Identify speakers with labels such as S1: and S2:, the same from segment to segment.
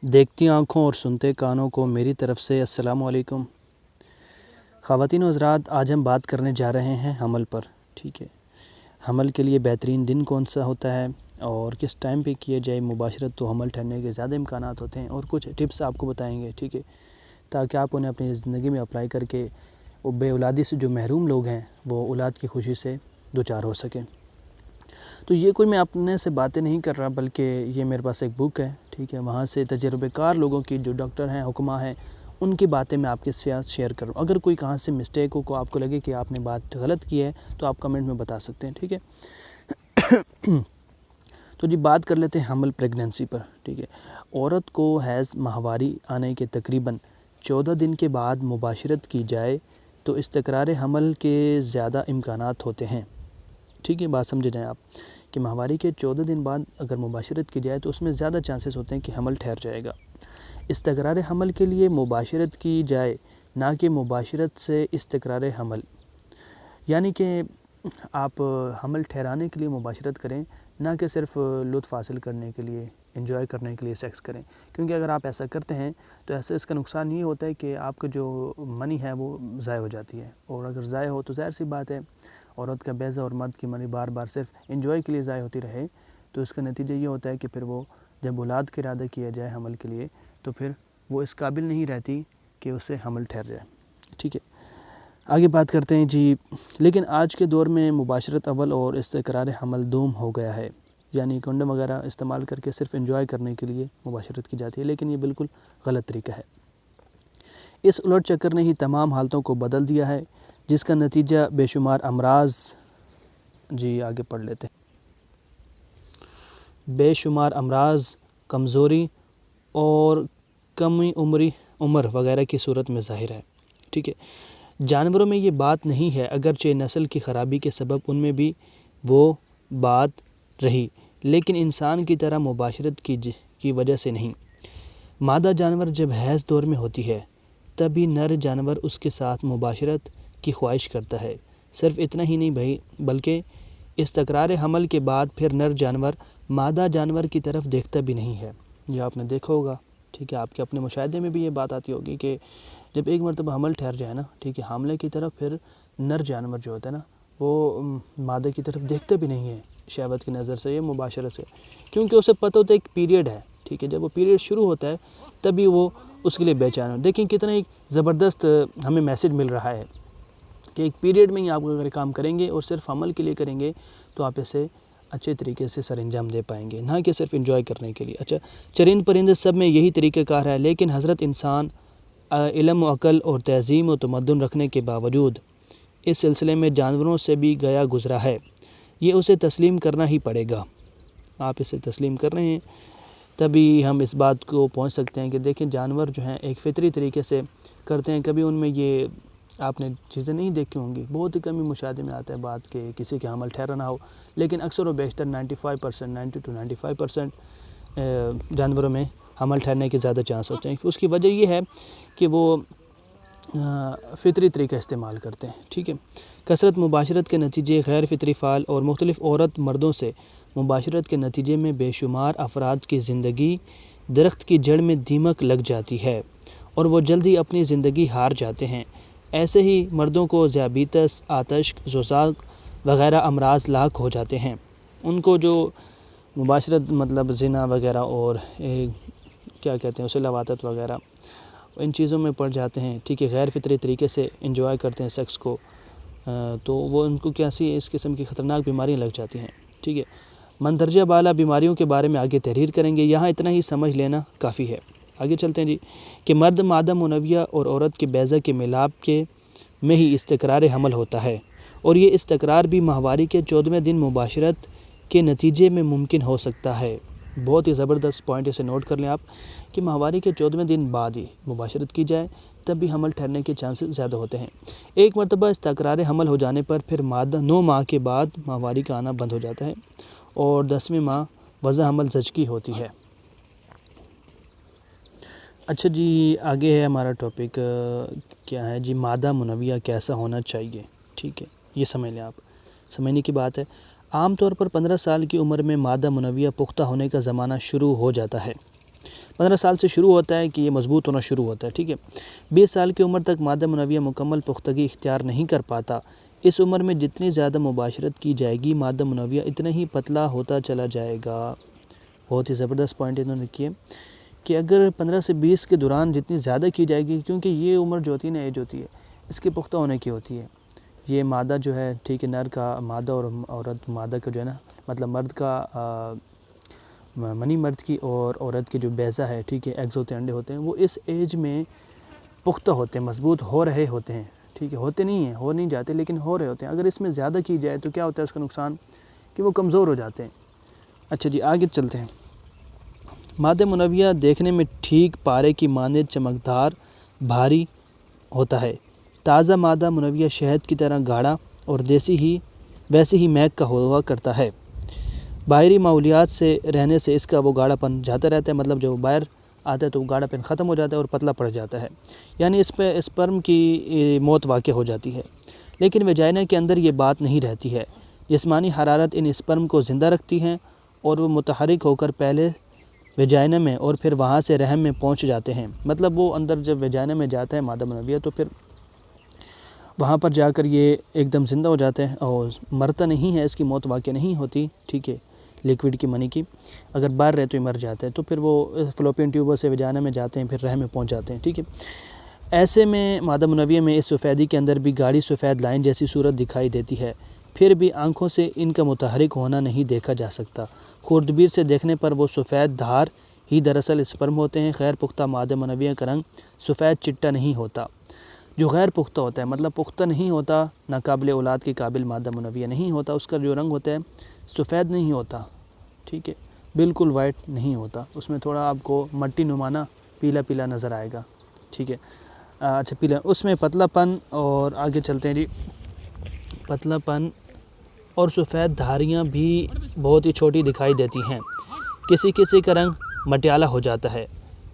S1: دیکھتی آنکھوں اور سنتے کانوں کو میری طرف سے السلام علیکم۔ خواتین و حضرات، آج ہم بات کرنے جا رہے ہیں حمل پر، ٹھیک ہے۔ حمل کے لیے بہترین دن کون سا ہوتا ہے اور کس ٹائم پہ کیا جائے مباشرت، تو حمل ٹھہرنے کے زیادہ امکانات ہوتے ہیں، اور کچھ ٹپس آپ کو بتائیں گے، ٹھیک ہے، تاکہ آپ انہیں اپنی زندگی میں اپلائی کر کے وہ بے اولادی سے جو محروم لوگ ہیں وہ اولاد کی خوشی سے دوچار ہو سکیں۔ تو یہ کوئی میں اپنے سے باتیں نہیں کر رہا، بلکہ یہ میرے پاس ایک بک ہے، ٹھیک ہے، وہاں سے تجربہ کار لوگوں کی، جو ڈاکٹر ہیں، حکماء ہیں، ان کی باتیں میں آپ کے ساتھ شیئر کروں۔ اگر کوئی کہاں سے مسٹیک ہو، آپ کو لگے کہ آپ نے بات غلط کی ہے، تو آپ کمنٹ میں بتا سکتے ہیں، ٹھیک ہے۔ تو جی بات کر لیتے ہیں حمل پریگننسی پر، ٹھیک ہے۔ عورت کو حیض ماہواری آنے کے تقریباً 14 دن کے بعد مباشرت کی جائے تو استقرار حمل کے زیادہ امکانات ہوتے ہیں، ٹھیک ہے۔ بات سمجھ جائیں آپ کہ ماہواری کے 14 دن بعد اگر مباشرت کی جائے تو اس میں زیادہ چانسز ہوتے ہیں کہ حمل ٹھہر جائے گا۔ استقرار حمل کے لیے مباشرت کی جائے، نہ کہ مباشرت سے استقرار حمل، یعنی کہ آپ حمل ٹھہرانے کے لیے مباشرت کریں، نہ کہ صرف لطف حاصل کرنے کے لیے، انجوائے کرنے کے لیے سیکس کریں، کیونکہ اگر آپ ایسا کرتے ہیں تو ایسے اس کا نقصان یہ ہوتا ہے کہ آپ کا جو منی ہے وہ ضائع ہو جاتی ہے، اور اگر ضائع ہو تو ظاہر سی بات ہے عورت کا بیضہ اور مرد کی منی بار بار صرف انجوائے کے لیے ضائع ہوتی رہے، تو اس کا نتیجہ یہ ہوتا ہے کہ پھر وہ جب اولاد کا ارادہ کیا جائے حمل کے لیے تو پھر وہ اس قابل نہیں رہتی کہ اسے حمل ٹھہر جائے، ٹھیک ہے۔ آگے بات کرتے ہیں جی، لیکن آج کے دور میں مباشرت اول اور استقرار حمل دوم ہو گیا ہے، یعنی کنڈم وغیرہ استعمال کر کے صرف انجوائے کرنے کے لیے مباشرت کی جاتی ہے، لیکن یہ بالکل غلط طریقہ ہے۔ اس الٹ چکر نے ہی تمام حالتوں کو بدل دیا ہے، جس کا نتیجہ بے شمار امراض، جی آگے پڑھ لیتے ہیں، بے شمار امراض، کمزوری اور کمی عمر وغیرہ کی صورت میں ظاہر ہے، ٹھیک ہے۔ جانوروں میں یہ بات نہیں ہے، اگرچہ نسل کی خرابی کے سبب ان میں بھی وہ بات رہی، لیکن انسان کی طرح مباشرت کی وجہ سے نہیں۔ مادہ جانور جب حیض دور میں ہوتی ہے تبھی نر جانور اس کے ساتھ مباشرت کی خواہش کرتا ہے۔ صرف اتنا ہی نہیں بلکہ استقرار حمل کے بعد پھر نر جانور مادہ جانور کی طرف دیکھتا بھی نہیں ہے۔ یہ آپ نے دیکھا ہوگا، ٹھیک ہے، آپ کے اپنے مشاہدے میں بھی یہ بات آتی ہوگی کہ جب ایک مرتبہ حمل ٹھہر جائے نا، ٹھیک ہے، حاملے کی طرف پھر نر جانور جو ہوتا ہے نا وہ مادہ کی طرف دیکھتا بھی نہیں ہے شہوت کی نظر سے یا مباشرت سے، کیونکہ اسے پتہ ہوتا ہے ایک پیریڈ ہے، ٹھیک ہے۔ جب وہ پیریڈ شروع ہوتا ہے تبھی وہ اس کے لیے بے چین ہو۔ دیکھیں کتنا ایک زبردست ہمیں میسج مل رہا ہے کہ ایک پیریڈ میں ہی آپ اگر کام کریں گے اور صرف حمل کے لیے کریں گے تو آپ اسے اچھے طریقے سے سر انجام دے پائیں گے، نہ کہ صرف انجوائے کرنے کے لیے۔ اچھا، چرند پرند سب میں یہی طریقہ کار ہے، لیکن حضرت انسان علم و عقل اور تہذیب و تمدن رکھنے کے باوجود اس سلسلے میں جانوروں سے بھی گیا گزرا ہے، یہ اسے تسلیم کرنا ہی پڑے گا۔ آپ اسے تسلیم کر رہے ہیں تبھی ہم اس بات کو پہنچ سکتے ہیں کہ دیکھیں جانور جو ہیں ایک فطری طریقے سے کرتے ہیں، کبھی ان میں یہ آپ نے چیزیں نہیں دیکھی ہوں گی، بہت ہی کمی مشاہدے میں آتا ہے بات کہ کسی کے حمل ٹھہرا نہ ہو، لیکن اکثر و بیشتر 90 to 95% جانوروں میں حمل ٹھہرنے کے زیادہ چانس ہوتے ہیں۔ اس کی وجہ یہ ہے کہ وہ فطری طریقہ استعمال کرتے ہیں، ٹھیک ہے۔ کثرت مباشرت کے نتیجے، غیر فطری فعل اور مختلف عورت مردوں سے مباشرت کے نتیجے میں بے شمار افراد کی زندگی درخت کی جڑ میں دیمک لگ جاتی ہے اور وہ جلدی اپنی زندگی ہار جاتے ہیں۔ ایسے ہی مردوں کو ذیابیطس، آتش، زوزاک وغیرہ امراض لاحق ہو جاتے ہیں۔ ان کو جو مباشرت مطلب زنا وغیرہ اور کیا کہتے ہیں اسے لواطت وغیرہ، ان چیزوں میں پڑ جاتے ہیں، ٹھیک ہے، غیر فطری طریقے سے انجوائے کرتے ہیں سیکس کو، تو وہ ان کو کیسی اس قسم کی خطرناک بیماریاں لگ جاتی ہیں، ٹھیک ہے۔ مندرجہ بالا بیماریوں کے بارے میں آگے تحریر کریں گے، یہاں اتنا ہی سمجھ لینا کافی ہے۔ آگے چلتے ہیں جی، کہ مرد مادہ منویہ اور عورت کے بیضہ کے ملاپ میں ہی استقرار حمل ہوتا ہے، اور یہ استقرار بھی ماہواری کے 14ویں دن مباشرت کے نتیجے میں ممکن ہو سکتا ہے۔ بہت ہی زبردست پوائنٹ، اسے نوٹ کر لیں آپ کہ ماہواری کے 14ویں دن بعد ہی مباشرت کی جائے تب بھی حمل ٹھہرنے کے چانسز زیادہ ہوتے ہیں۔ ایک مرتبہ استقرار حمل ہو جانے پر پھر 9 ماہ کے بعد ماہواری کا آنا بند ہو جاتا ہے اور 10ویں ماہ وضع حمل زچگی ہوتی ہے۔ اچھا جی، آگے ہے ہمارا ٹاپک کیا ہے جی، مادہ منویہ کیسا ہونا چاہیے، ٹھیک ہے، یہ سمجھ لیں، آپ سمجھنے کی بات ہے۔ عام طور پر 15 سال کی عمر میں مادہ منویہ پختہ ہونے کا زمانہ شروع ہو جاتا ہے۔ 15 سال سے شروع ہوتا ہے کہ یہ مضبوط ہونا شروع ہوتا ہے، ٹھیک ہے۔ 20 سال کی عمر تک مادہ منویہ مکمل پختگی اختیار نہیں کر پاتا۔ اس عمر میں جتنی زیادہ مباشرت کی جائے گی مادہ منویہ اتنا ہی پتلا ہوتا چلا جائے گا۔ بہت ہی زبردست پوائنٹ انہوں نے کیے کہ اگر 15 سے 20 کے دوران جتنی زیادہ کی جائے گی، کیونکہ یہ عمر جو ہوتی ہے نا، ایج ہوتی ہے، اس کے پختہ ہونے کی ہوتی ہے۔ یہ مادہ جو ہے، ٹھیک ہے، نر کا مادہ اور عورت مادہ کا جو ہے نا، مطلب مرد کا منی مرد کی اور عورت کی جو بیضہ ہے، ٹھیک ہے، ایگز ہوتے ہیں، انڈے ہوتے ہیں، وہ اس ایج میں پختہ ہوتے ہیں، مضبوط ہو رہے ہوتے ہیں، ٹھیک ہے، ہوتے نہیں ہیں، ہو نہیں جاتے لیکن ہو رہے ہوتے ہیں۔ اگر اس میں زیادہ کی جائے تو کیا ہوتا ہے اس کا نقصان، کہ وہ کمزور ہو جاتے ہیں۔ اچھا جی، آگے چلتے ہیں۔ مادہ منویہ دیکھنے میں ٹھیک پارے کی مانند چمکدار، بھاری ہوتا ہے۔ تازہ مادہ منویہ شہد کی طرح گاڑھا اور ویسے ہی مہک کا ہوا کرتا ہے۔ باہری ماحولیات سے رہنے سے اس کا وہ گاڑھا پن جاتا رہتا ہے، مطلب جب باہر آتا ہے تو گاڑھا پن ختم ہو جاتا ہے اور پتلا پڑ جاتا ہے، یعنی اس پہ اسپرم کی موت واقع ہو جاتی ہے۔ لیکن ویجائنا کے اندر یہ بات نہیں رہتی ہے۔ جسمانی حرارت ان اسپرم کو زندہ رکھتی ہے اور وہ متحرک ہو کر پہلے ویجائنا میں اور پھر وہاں سے رحم میں پہنچ جاتے ہیں۔ مطلب وہ اندر جب ویجائنا میں جاتا ہے مادہ منویہ تو پھر وہاں پر جا کر یہ ایک دم زندہ ہو جاتے ہیں اور مرتا نہیں ہے، اس کی موت واقع نہیں ہوتی، ٹھیک ہے، لیکوڈ کی منی کی۔ اگر باہر رہے تو یہ مر جاتا ہے، تو پھر وہ فلوپین ٹیوبر سے ویجائنا میں جاتے ہیں، پھر رحم میں پہنچ جاتے ہیں، ٹھیک ہے۔ ایسے میں مادہ منویہ میں اس سفیدی کے اندر بھی گاڑھی سفید لائن جیسی صورت دکھائی دیتی ہے، پھر بھی آنکھوں سے ان کا متحرک ہونا نہیں دیکھا جا سکتا۔ خوردبین سے دیکھنے پر وہ سفید دھار ہی دراصل اسپرم ہوتے ہیں۔ غیر پختہ مادہ منویہ کا رنگ سفید چٹا نہیں ہوتا۔ جو غیر پختہ ہوتا ہے، مطلب پختہ نہیں ہوتا، ناقابل اولاد کے قابل مادہ منویہ نہیں ہوتا، اس کا جو رنگ ہوتا ہے سفید نہیں ہوتا، ٹھیک ہے، بالکل وائٹ نہیں ہوتا، اس میں تھوڑا آپ کو مٹی نمانا پیلا پیلا نظر آئے گا، ٹھیک ہے۔ اچھا، پیلا، اس میں پتلا پن، اور آگے چلتے ہیں جی، پتلا پن اور سفید دھاریاں بھی بہت ہی چھوٹی دکھائی دیتی ہیں۔ کسی کسی کا رنگ مٹیالہ ہو جاتا ہے۔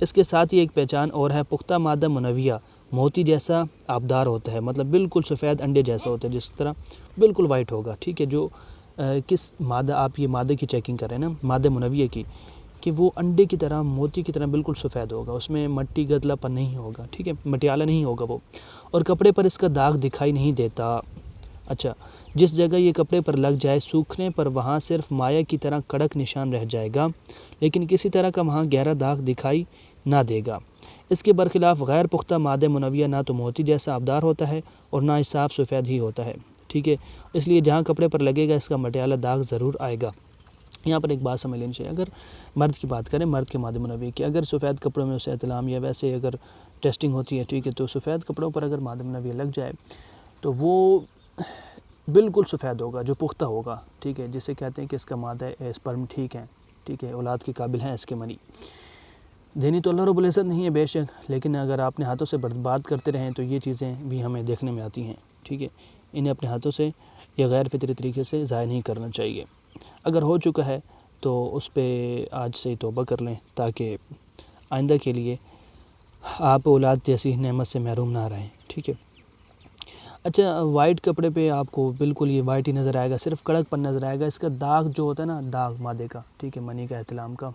S1: اس کے ساتھ ہی ایک پہچان اور ہے، پختہ مادہ منویہ موتی جیسا آبدار ہوتا ہے، مطلب بالکل سفید انڈے جیسا ہوتا ہے، جس طرح بالکل وائٹ ہوگا، ٹھیک ہے۔ جو کس مادہ، آپ یہ مادہ کی چیکنگ کریں نا، مادہ منویہ کی، کہ وہ انڈے کی طرح، موتی کی طرح بالکل سفید ہوگا، اس میں مٹی گدلا پن نہیں ہوگا، ٹھیک ہے، مٹیالہ نہیں ہوگا وہ، اور کپڑے پر اس کا داغ دکھائی نہیں دیتا۔ اچھا، جس جگہ یہ کپڑے پر لگ جائے، سوکھنے پر وہاں صرف مائع کی طرح کڑک نشان رہ جائے گا، لیکن کسی طرح کا وہاں گہرا داغ دکھائی نہ دے گا۔ اس کے برخلاف غیر پختہ مادہ منویہ نہ تو موتی جیسا آبدار ہوتا ہے اور نہ ہی صاف سفید ہی ہوتا ہے، ٹھیک ہے۔ اس لیے جہاں کپڑے پر لگے گا اس کا مٹیالہ داغ ضرور آئے گا۔ یہاں پر ایک بات سمجھ لینی چاہیے، اگر مرد کی بات کریں، مرد کے مادہ منویہ کی، اگر سفید کپڑوں میں اسے اطلام یا ویسے اگر ٹیسٹنگ ہوتی ہے، ٹھیک ہے، تو سفید کپڑوں پر اگر مادہ منویہ لگ جائے تو وہ بالکل سفید ہوگا، جو پختہ ہوگا، ٹھیک ہے، جسے کہتے ہیں کہ اس کا مادہ اسپرم ٹھیک ہے، ٹھیک ہے، اولاد کے قابل ہیں اس کے منی۔ دینی تو اللہ رب العزت نہیں ہے بے شک، لیکن اگر آپ نے ہاتھوں سے برباد کرتے رہیں تو یہ چیزیں بھی ہمیں دیکھنے میں آتی ہیں، ٹھیک ہے۔ انہیں اپنے ہاتھوں سے یا غیر فطری طریقے سے ضائع نہیں کرنا چاہیے۔ اگر ہو چکا ہے تو اس پہ آج سے ہی توبہ کر لیں، تاکہ آئندہ کے لیے آپ اولاد جیسی نعمت سے محروم نہ رہیں، ٹھیک ہے۔ اچھا، وائٹ کپڑے پہ آپ کو بالکل یہ وائٹ ہی نظر آئے گا، صرف کڑک پن نظر آئے گا، اس کا داغ جو ہوتا ہے نا، داغ مادے کا، ٹھیک ہے، منی کا، احتلام کا،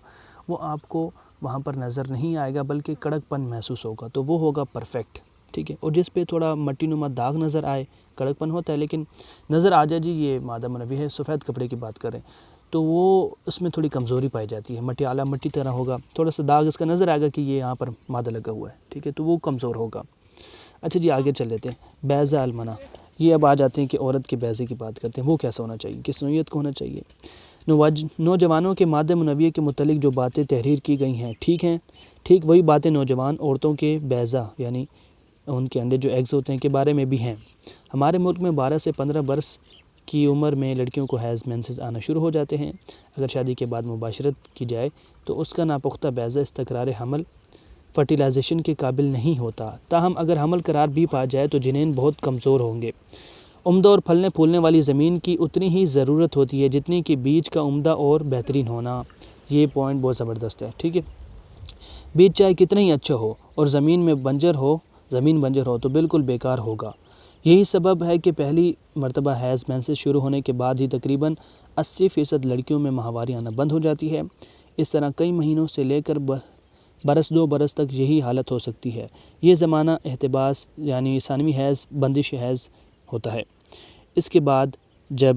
S1: وہ آپ کو وہاں پر نظر نہیں آئے گا، بلکہ کڑک پن محسوس ہوگا، تو وہ ہوگا پرفیکٹ، ٹھیک ہے۔ اور جس پہ تھوڑا مٹی نما داغ نظر آئے، کڑک پن ہوتا ہے لیکن نظر آ جائے جی یہ مادہ منویہ ہے، سفید کپڑے کی بات کریں تو وہ اس میں تھوڑی کمزوری پائی جاتی ہے، مٹیالہ مٹی طرح ہوگا، تھوڑا سا داغ اس کا نظر آئے گا کہ یہ یہاں پر مادہ لگا ہوا ہے، ٹھیک ہے، تو وہ کمزور ہوگا۔ اچھا جی، آگے چل لیتے ہیں۔ بیضہ المنہ، یہ اب آ جاتے ہیں کہ عورت کے بیضے کی بات کرتے ہیں، وہ کیسا ہونا چاہیے، کس نوعیت کو ہونا چاہیے۔ نوجوانوں کے مادہ منویہ کے متعلق جو باتیں تحریر کی گئی ہیں، ٹھیک وہی باتیں نوجوان عورتوں کے بیضہ یعنی ان کے انڈے جو ایگز ہوتے ہیں کے بارے میں بھی ہیں۔ ہمارے ملک میں 12 سے 15 برس کی عمر میں لڑکیوں کو حیض مینسز آنا شروع ہو جاتے ہیں۔ اگر شادی کے بعد مباشرت کی جائے تو اس کا ناپختہ بیضہ استقرار حمل فرٹیلائزیشن کے قابل نہیں ہوتا، تاہم اگر حمل قرار بھی پا جائے تو جنین بہت کمزور ہوں گے۔ عمدہ اور پھلنے پھولنے والی زمین کی اتنی ہی ضرورت ہوتی ہے جتنی کہ بیج کا عمدہ اور بہترین ہونا۔ یہ پوائنٹ بہت زبردست ہے، ٹھیک ہے۔ بیج چاہے کتنا ہی اچھا ہو اور زمین بنجر ہو تو بالکل بیکار ہوگا۔ یہی سبب ہے کہ پہلی مرتبہ حیض مینسز شروع ہونے کے بعد ہی تقریباً 80% لڑکیوں میں ماہواری آنا بند ہو جاتی ہے۔ اس طرح کئی مہینوں سے لے کر برس 2 برس تک یہی حالت ہو سکتی ہے۔ یہ زمانہ احتباس یعنی ثانوی حیض، بندش حیض ہوتا ہے۔ اس کے بعد جب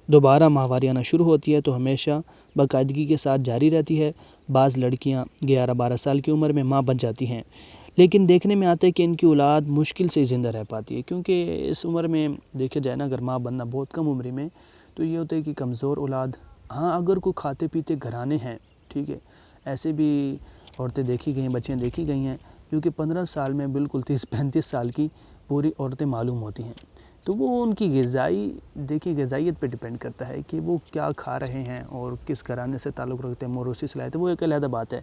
S1: دوبارہ ماہواری آنا شروع ہوتی ہے تو ہمیشہ باقاعدگی کے ساتھ جاری رہتی ہے۔ بعض لڑکیاں 11-12 سال کی عمر میں ماں بن جاتی ہیں، لیکن دیکھنے میں آتا ہے کہ ان کی اولاد مشکل سے زندہ رہ پاتی ہے، کیونکہ اس عمر میں دیکھا جائے نا، اگر ماں بننا بہت کم عمری میں تو یہ ہوتا ہے کہ کمزور اولاد، ہاں اگر کوئی کھاتے پیتے گھرانے ہیں، ٹھیک ہے، ایسے بھی عورتیں دیکھی گئی ہیں، بچیاں دیکھی گئی ہیں، کیونکہ 15 سال میں بالکل 30-35 سال کی پوری عورتیں معلوم ہوتی ہیں۔ تو وہ ان کی غذائیت پہ ڈیپینڈ کرتا ہے کہ وہ کیا کھا رہے ہیں اور کس گھرانے سے تعلق رکھتے ہیں، موروثی صلاحیت، وہ ایک علیحدہ بات ہے۔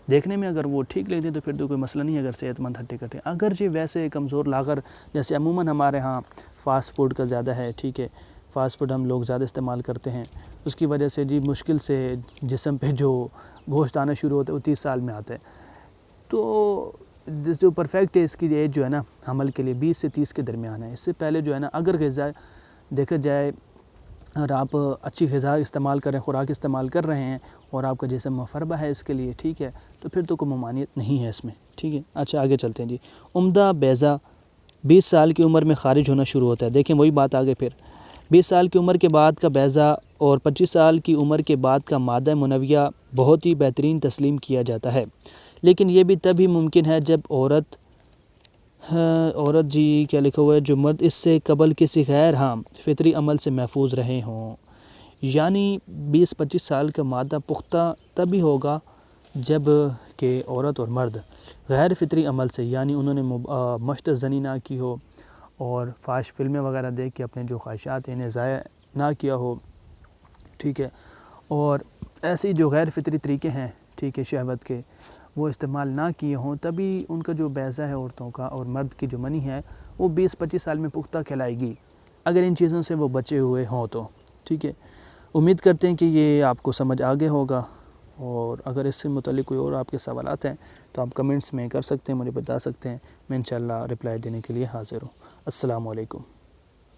S1: دیکھنے میں اگر وہ ٹھیک لگتے ہیں تو پھر تو کوئی مسئلہ نہیں ہے، اگر صحت مند ہٹے کٹے، اگرچہ ویسے کمزور لاغر، جیسے عموماً ہمارے ہاں فاسٹ فوڈ کا زیادہ ہے، ٹھیک ہے، فاسٹ فوڈ ہم لوگ زیادہ استعمال کرتے ہیں، اس کی وجہ سے جی مشکل سے جسم پہ جو گوشت آنا شروع ہوتا ہے وہ 30 سال میں آتا ہے۔ تو جو پرفیکٹ ہے اس کی ایج جو ہے نا حمل کے لیے 20 سے 30 کے درمیان ہے۔ اس سے پہلے جو ہے نا اگر غذا دیکھا جائے، اگر آپ اچھی غذا استعمال کر رہے ہیں، خوراک استعمال کر رہے ہیں اور آپ کا جسم مفربہ ہے اس کے لیے، ٹھیک ہے، تو پھر تو کوئی ممانعت نہیں ہے اس میں، ٹھیک ہے۔ اچھا آگے چلتے ہیں جی۔ عمدہ بیضہ 20 سال کی عمر میں خارج ہونا شروع ہوتا ہے۔ دیکھیں وہی بات آگے، پھر 20 سال کی عمر کے بعد کا بیضہ اور 25 سال کی عمر کے بعد کا مادہ منویہ بہت ہی بہترین تسلیم کیا جاتا ہے، لیکن یہ بھی تب ہی ممکن ہے جب عورت جی کیا لکھا ہوا ہے، جو مرد اس سے قبل کسی غیر فطری عمل سے محفوظ رہے ہوں۔ یعنی 20-25 سال کا مادہ پختہ تب ہی ہوگا جب کہ عورت اور مرد غیر فطری عمل سے، یعنی انہوں نے مشت زنی نہ کی ہو اور فحش فلمیں وغیرہ دیکھ کے اپنے جو خواہشات ہیں انہیں ضائع نہ کیا ہو، ٹھیک ہے، اور ایسی جو غیر فطری طریقے ہیں، ٹھیک ہے، شہوت کے، وہ استعمال نہ کیے ہوں، تبھی ان کا جو بیضہ ہے عورتوں کا اور مرد کی جو منی ہے وہ 20-25 سال میں پختہ کہلائے گی، اگر ان چیزوں سے وہ بچے ہوئے ہوں تو، ٹھیک ہے۔ امید کرتے ہیں کہ یہ آپ کو سمجھ آگے ہوگا، اور اگر اس سے متعلق کوئی اور آپ کے سوالات ہیں تو آپ کمنٹس میں کر سکتے ہیں، مجھے بتا سکتے ہیں، میں انشاءاللہ رپلائی دینے کے لیے حاضر ہوں۔ السلام علیکم۔